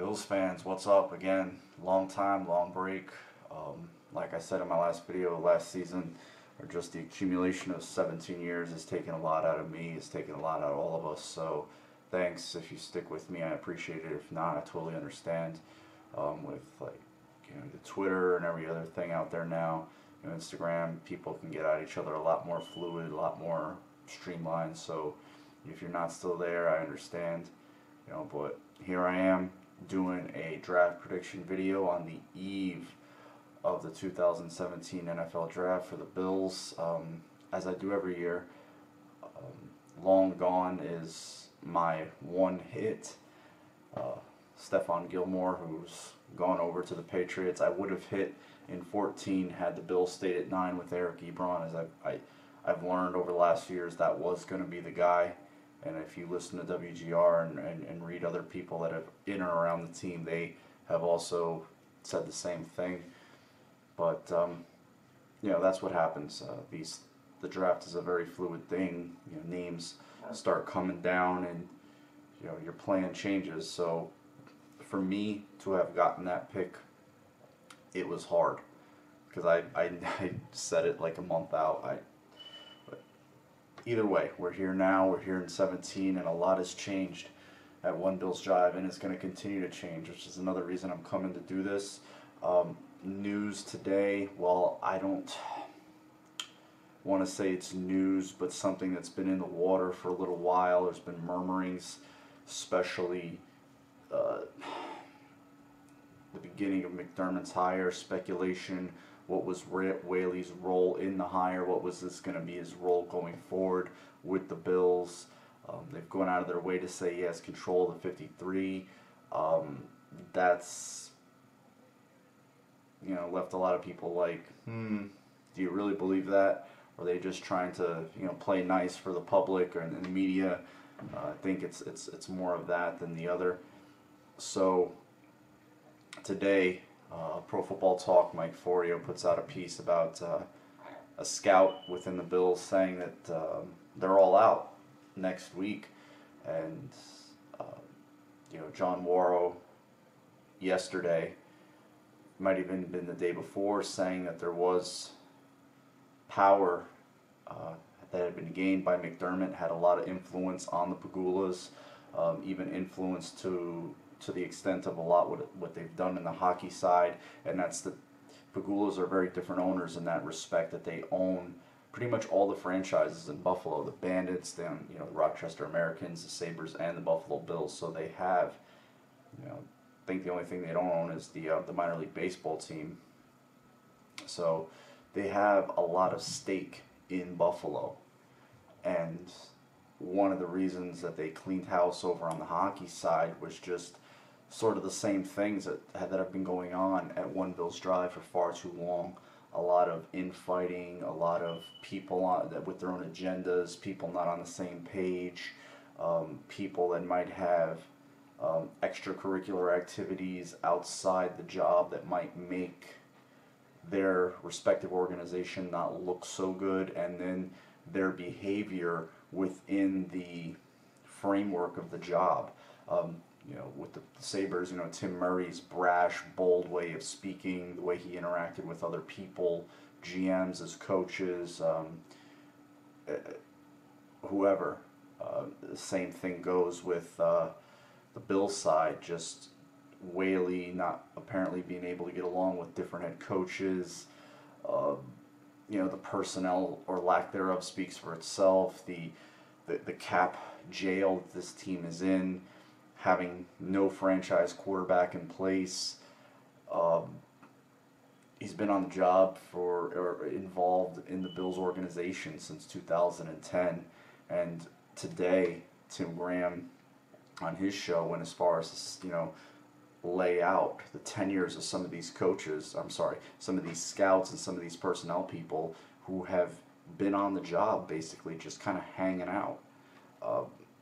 Bills fans, what's up again? Long time, long break. Like I said in my last video, last season, or just the accumulation of 17 years has taken a lot out of me, it's taken a lot out of all of us. So thanks if you stick with me, I appreciate it. If not, I totally understand. With the Twitter and every other thing out there now, Instagram, people can get at each other a lot more fluid, a lot more streamlined. So if you're not still there, I understand. But here I am doing a draft prediction video on the eve of the 2017 NFL Draft for the Bills. As I do every year, long gone is my one hit. Stephon Gilmore, who's gone over to the Patriots. I would have hit in 14 had the Bills stayed at 9 with Eric Ebron. As I've learned over the last few years, that was going to be the guy. And if you listen to WGR and read other people that have in and around the team, they have also said the same thing. But that's what happens. The draft is a very fluid thing. Names start coming down, and your plan changes. So for me to have gotten that pick, it was hard because I said it like a month out. Either way, we're here now, we're here in 17, and a lot has changed at One Bills Drive, and it's going to continue to change, which is another reason I'm coming to do this. News today, well, I don't want to say it's news, but something that's been in the water for a little while. There's been murmurings, especially the beginning of McDermott's hire, speculation. What was Whaley's role in the hire? What was this going to be his role going forward with the Bills? They've gone out of their way to say he has control of the 53. That's left a lot of people like, do you really believe that? Or are they just trying to play nice for the public and the media? I think it's more of that than the other. So today, Pro Football Talk, Mike Florio puts out a piece about a scout within the Bills saying that they're all out next week, and John Warrow yesterday, might have even been the day before, saying that there was power that had been gained by McDermott, had a lot of influence on the Pagulas, even influence to the extent of a lot what they've done in the hockey side, and that's the Pagulas are very different owners in that respect, that they own pretty much all the franchises in Buffalo, the Bandits, the Rochester Americans, the Sabres, and the Buffalo Bills. So they have, I think the only thing they don't own is the minor league baseball team. So they have a lot of stake in Buffalo, and one of the reasons that they cleaned house over on the hockey side was just sort of the same things that have been going on at One Bills Drive for far too long. A lot of infighting, a lot of people with their own agendas, people not on the same page, people that might have extracurricular activities outside the job that might make their respective organization not look so good, and then their behavior within the framework of the job. With the Sabres, Tim Murray's brash, bold way of speaking, the way he interacted with other people, GMs as coaches, whoever. The same thing goes with the Bills side, just Whaley not apparently being able to get along with different head coaches. The personnel or lack thereof speaks for itself. The cap jail this team is in, having no franchise quarterback in place. He's been on the job or involved in the Bills organization since 2010, and today Tim Graham on his show went as far as lay out the tenures of some of these coaches, some of these scouts and some of these personnel people who have been on the job basically just kind of hanging out.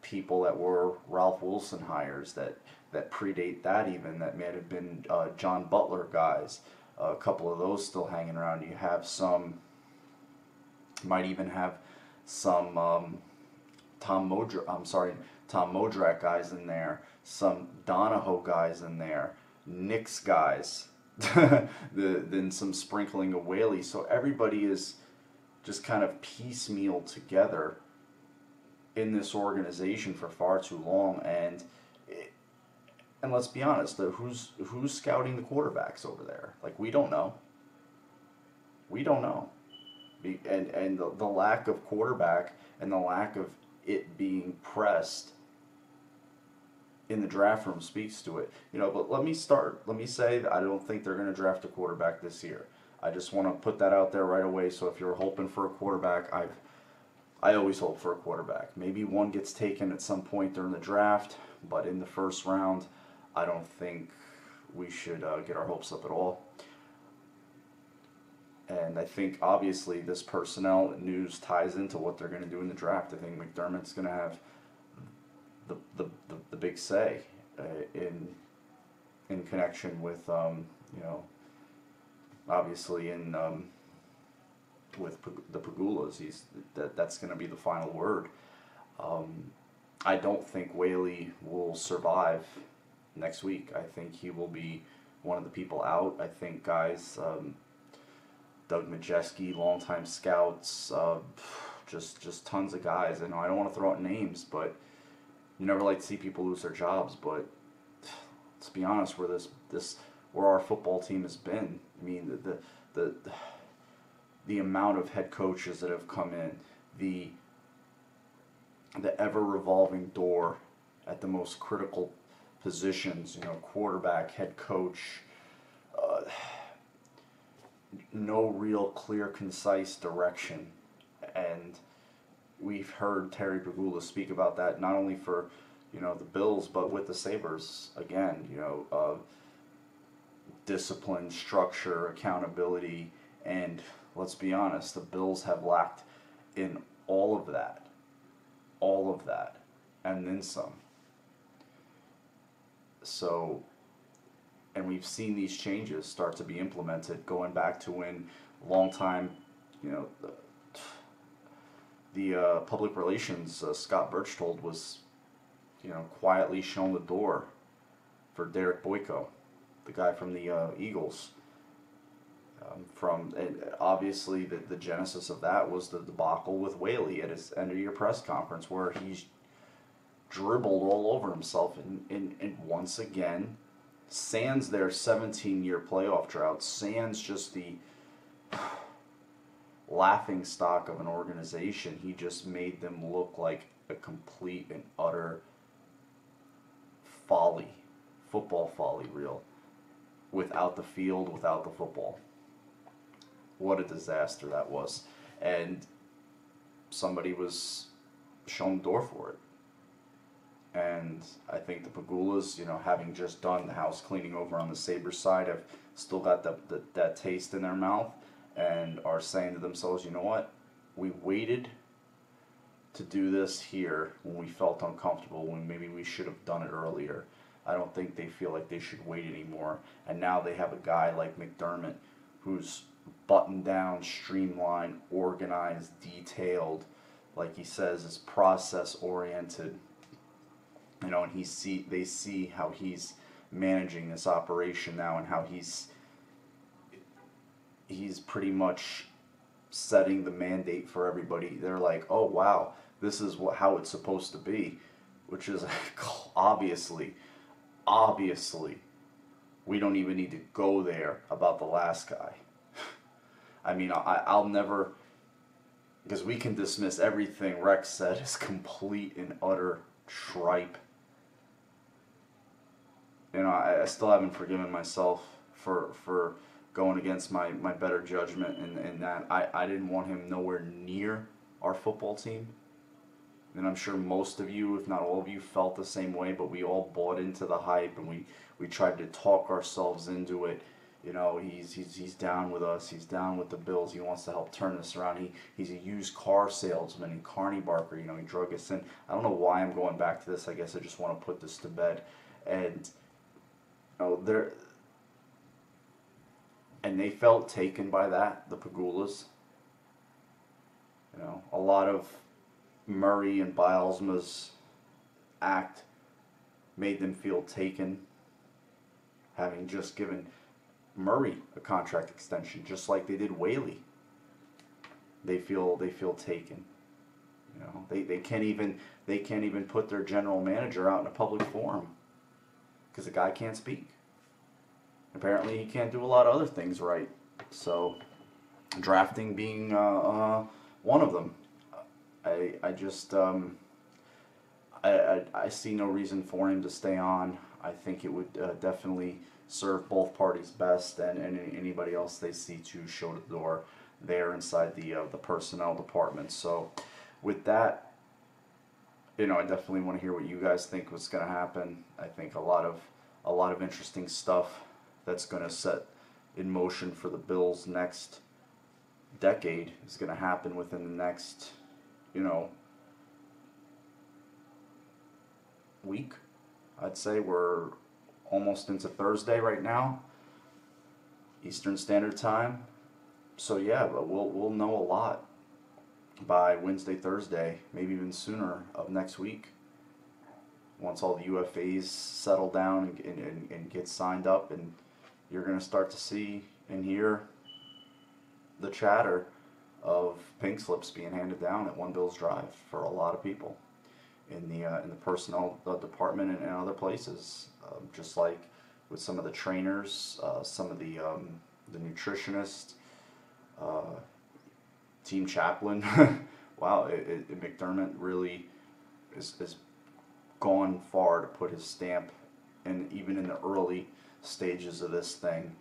People that were Ralph Wilson hires that predate that even, that may have been John Butler guys, a couple of those still hanging around. You have might even have some Tom Modrak guys in there. some Donahoe guys in there, Knicks guys, then some sprinkling of Whaley. So everybody is just kind of piecemeal together in this organization for far too long, and let's be honest, who's scouting the quarterbacks over there? Like, we don't know. We don't know. And the lack of quarterback and the lack of it being pressed in the draft room speaks to it. But let me say that I don't think they're going to draft a quarterback this year. I just want to put that out there right away. So if you're hoping for a quarterback, I always hope for a quarterback. Maybe one gets taken at some point during the draft, but in the first round, I don't think we should get our hopes up at all. And I think obviously this personnel news ties into what they're going to do in the draft. I think McDermott's going to have the big say in connection with obviously in with the Pagulas. That's going to be the final word. I don't think Whaley will survive next week. I think he will be one of the people out. I think guys, Doug Majeski, longtime scouts, just tons of guys. I don't want to throw out names, but you never like to see people lose their jobs. But let's be honest, where our football team has been. I mean, the amount of head coaches that have come in, the ever revolving door at the most critical positions, quarterback, head coach, no real clear, concise direction. And we've heard Terry Pegula speak about that not only for, the Bills, but with the Sabres again, discipline, structure, accountability, and let's be honest, the Bills have lacked in all of that, and then some. So, and we've seen these changes start to be implemented, going back to when long time, the public relations Scott Berchtold was, quietly shown the door for Derek Boyko, the guy from the Eagles. And obviously the genesis of that was the debacle with Whaley at his end of year press conference, where he's dribbled all over himself, and once again, sans their 17-year playoff drought, sans just the laughing stock of an organization, he just made them look like a complete and utter folly, football folly reel, without the field, without the football. What a disaster that was. And somebody was shown the door for it. And I think the Pagulas, having just done the house cleaning over on the Sabres side, have still got that taste in their mouth and are saying to themselves, you know what? We waited to do this here when we felt uncomfortable, when maybe we should have done it earlier. I don't think they feel like they should wait anymore. And now they have a guy like McDermott who's buttoned down, streamlined, organized, detailed, like he says, is process oriented. And they see how he's managing this operation now, and how he's pretty much setting the mandate for everybody. They're like, oh wow, this is how it's supposed to be, which is obviously, we don't even need to go there about the last guy. I mean, I'll never, because we can dismiss everything Rex said as complete and utter tripe. I still haven't forgiven myself for going against my better judgment, and that I didn't want him nowhere near our football team. And I'm sure most of you, if not all of you, felt the same way, but we all bought into the hype, and we tried to talk ourselves into it. He's down with us. He's down with the Bills. He wants to help turn this around. He's a used car salesman and Carney Barker. He drug us in. I don't know why I'm going back to this. I guess I just want to put this to bed. And they felt taken by that, the Pagulas. A lot of Murray and Bilesma's act made them feel taken, having just given Murray a contract extension, just like they did Whaley. They feel taken. You know, they can't even put their general manager out in a public forum because the guy can't speak. Apparently, he can't do a lot of other things right. So, drafting being one of them. I just I see no reason for him to stay on. I think it would definitely serve both parties best, and anybody else they see to show the door there inside the personnel department. So, with that, you know, I definitely want to hear what you guys think what's going to happen. I think a lot of interesting stuff that's going to set in motion for the Bills next decade is going to happen within the next, you know, week. I'd say we're almost into Thursday right now, Eastern Standard Time. So yeah, but we'll know a lot by Wednesday, Thursday, maybe even sooner of next week. Once all the UFAs settle down and get signed up, and you're going to start to see and hear the chatter of pink slips being handed down at One Bills Drive for a lot of people in the personnel department and other places. Just like with some of the trainers, some of the nutritionists, team chaplain. Wow, McDermott really is gone far to put his stamp, and even in the early stages of this thing,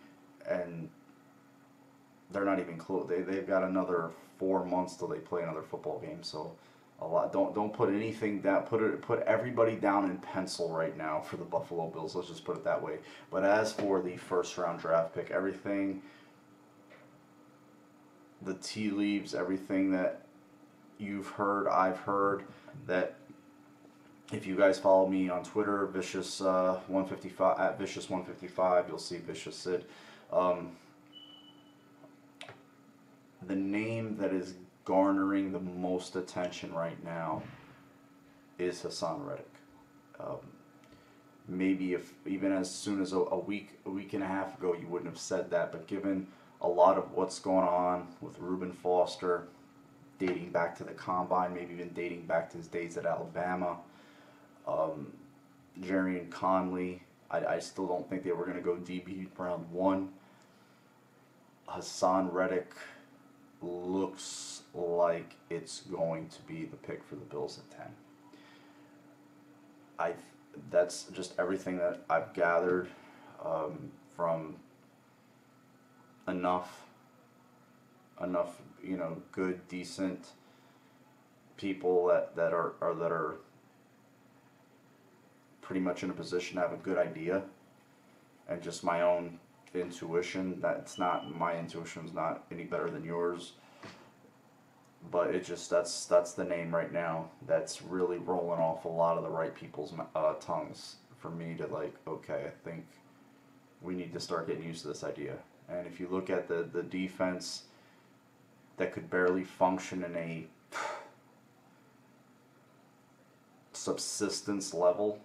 and they're not even close. They've got another 4 months till they play another football game. So a lot. Don't put anything down. Put everybody down in pencil right now for the Buffalo Bills. Let's just put it that way. But as for the first round draft pick, everything, the tea leaves, everything that you've heard, I've heard, that if you guys follow me on Twitter, Vicious 155 at Vicious 155, you'll see Vicious Sid. The name that is garnering the most attention right now is Hassan Reddick. Maybe if even as soon as a week and a half ago, you wouldn't have said that, but given a lot of what's going on with Reuben Foster, dating back to the combine, maybe even dating back to his days at Alabama, Jerry and Conley, I still don't think they were going to go DB round one. Hassan Reddick looks like it's going to be the pick for the Bills at 10. That's just everything that I've gathered from enough, you know, good, decent people that are pretty much in a position to have a good idea, and just my own intuition. That's not, my intuition's not any better than yours, but it just, that's the name right now that's really rolling off a lot of the right people's tongues for me to like, okay, I think we need to start getting used to this idea. And if you look at the defense that could barely function in a subsistence level,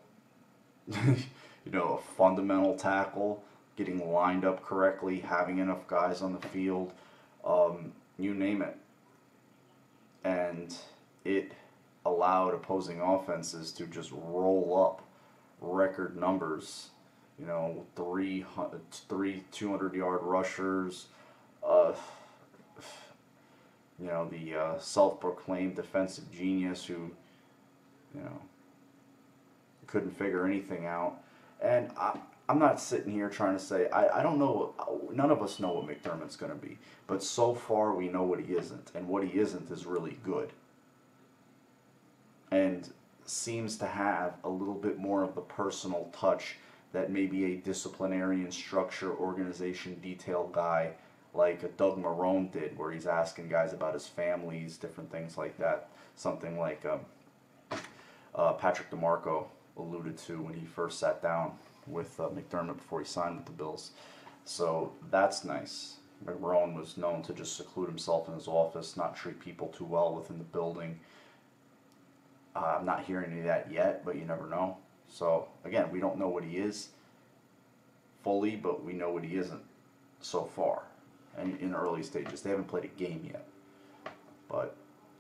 you know, a fundamental tackle, getting lined up correctly, having enough guys on the field, you name it. And it allowed opposing offenses to just roll up record numbers. You know, 3 200-yard rushers, you know, the self-proclaimed defensive genius who, you know, couldn't figure anything out. And I'm not sitting here trying to say, I don't know, none of us know what McDermott's going to be. But so far we know what he isn't. And what he isn't is really good. And seems to have a little bit more of the personal touch that maybe a disciplinarian structure, organization, detail guy like a Doug Marrone did, where he's asking guys about his families, different things like that. Something like Patrick DeMarco alluded to when he first sat down with McDermott before he signed with the Bills. So that's nice. Marrone was known to just seclude himself in his office, not treat people too well within the building. I'm not hearing any of that yet, but you never know. So again, we don't know what he is fully, but we know what he isn't so far, and in early stages. They haven't played a game yet, but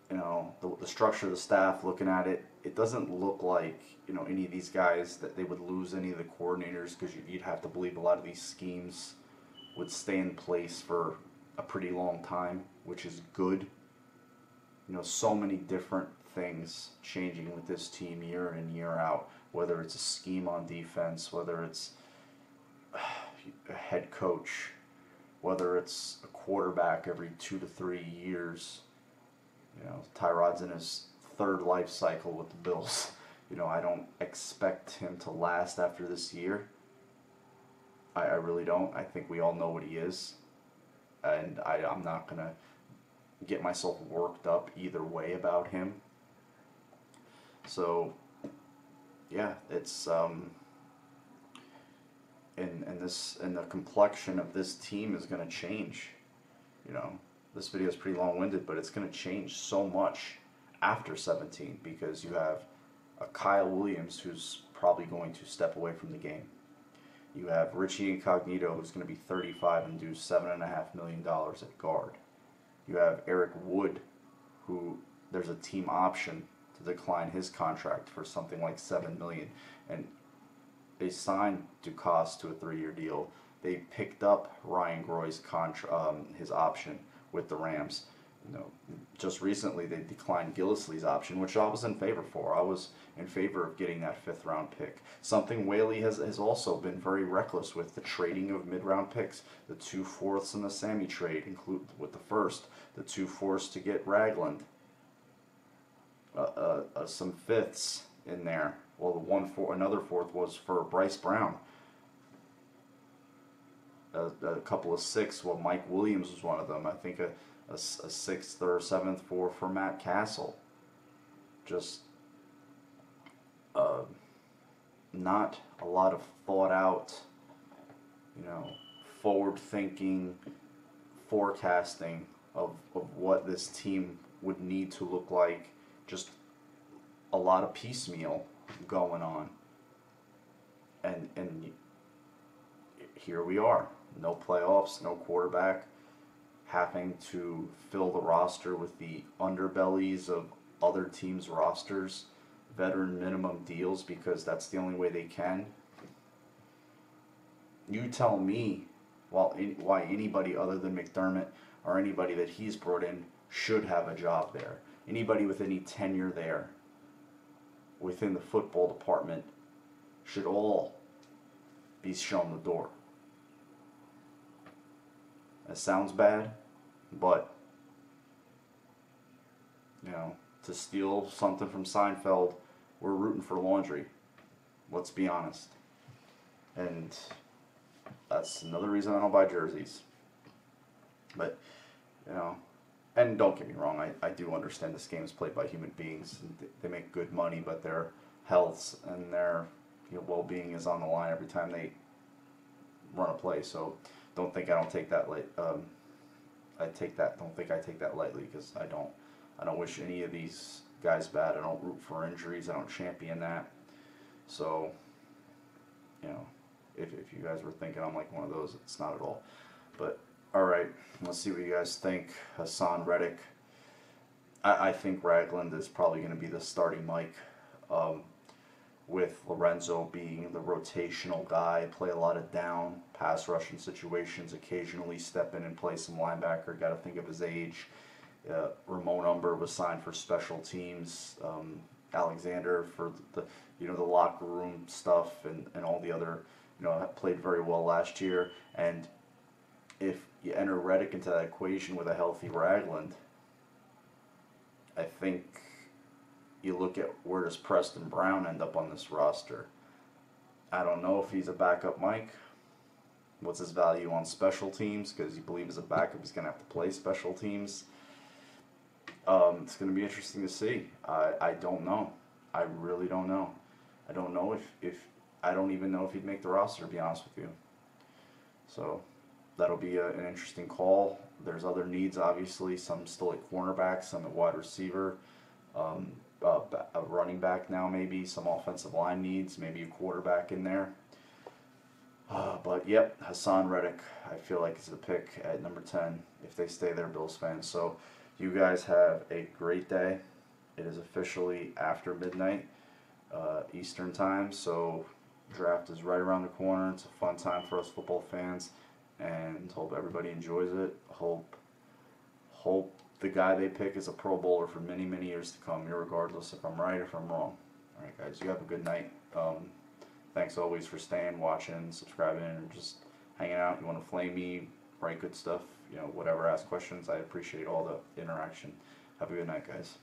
the structure of the staff, looking at it, it doesn't look like any of these guys that they would lose any of the coordinators, because you'd have to believe a lot of these schemes would stay in place for a pretty long time, which is good. So many different things changing with this team year in and year out, whether it's a scheme on defense, whether it's a head coach, whether it's a quarterback every 2 to 3 years. Tyrod's in his third life cycle with the Bills. I don't expect him to last after this year. I really don't. I think we all know what he is. And I'm not going to get myself worked up either way about him. So, yeah, it's and the complexion of this team is going to change. This video is pretty long-winded, but it's going to change so much after 17, because you have a Kyle Williams who's probably going to step away from the game. You have Richie Incognito, who's going to be 35 and do $7.5 million at guard. You have Eric Wood, who there's a team option to decline his contract for something like $7 million, and they signed Ducasse to a 3-year deal. They picked up Ryan Groy's his option with the Rams. Just recently they declined Gillislee's option, which I was in favor for. I was in favor of getting that 5th round pick. Something Whaley has also been very reckless with, the trading of mid-round picks. The 2 fourths in the Sammy trade, include with the first, the 2 fourths to get Ragland, some 5ths in there. Well, another 4th was for Bryce Brown. A couple of 6th. Well, Mike Williams was one of them. I think a 6th or 7th for Matt Castle. Just not a lot of thought out, forward thinking, forecasting of what this team would need to look like. Just a lot of piecemeal going on. And here we are. No playoffs, no quarterback, having to fill the roster with the underbellies of other teams' rosters, veteran minimum deals, because that's the only way they can. You tell me why anybody other than McDermott or anybody that he's brought in should have a job there. Anybody with any tenure there within the football department should all be shown the door. That sounds bad, but to steal something from Seinfeld, we're rooting for laundry. Let's be honest. And that's another reason I don't buy jerseys. But, and don't get me wrong, I do understand this game is played by human beings. And they make good money, but their health and their well-being is on the line every time they run a play. So don't think I don't take that Don't think I take that lightly, because I don't wish any of these guys bad. I don't root for injuries. I don't champion that. So, if you guys were thinking I'm like one of those, it's not at all. But alright, let's see what you guys think. Hassan Reddick. I think Ragland is probably going to be the starting Mike, with Lorenzo being the rotational guy, play a lot of down, pass rushing situations, occasionally step in and play some linebacker. Got to think of his age. Ramon Umber was signed for special teams. Alexander for the locker room stuff and all the other, played very well last year. And if you enter Reddick into that equation with a healthy Ragland, I think you look at where does Preston Brown end up on this roster. I don't know if he's a backup Mike. What's his value on special teams? Because you believe as a backup he's going to have to play special teams. It's going to be interesting to see. I don't know. I really don't know. I don't know if I don't even know if he'd make the roster, to be honest with you. So that'll be an interesting call. There's other needs, obviously. Some still at cornerback, some at wide receiver. a running back now, maybe some offensive line needs, maybe a quarterback in there. But yep, Hassan Reddick, I feel like is the pick at number 10 if they stay there, Bills fans. So you guys have a great day. It is officially after midnight Eastern time, so draft is right around the corner. It's a fun time for us football fans, and hope everybody enjoys it. Hope the guy they pick is a Pro Bowler for many, many years to come, regardless if I'm right or if I'm wrong. All right, guys, you have a good night. Thanks always for staying, watching, subscribing, and just hanging out. You want to flame me, write good stuff, whatever, ask questions. I appreciate all the interaction. Have a good night, guys.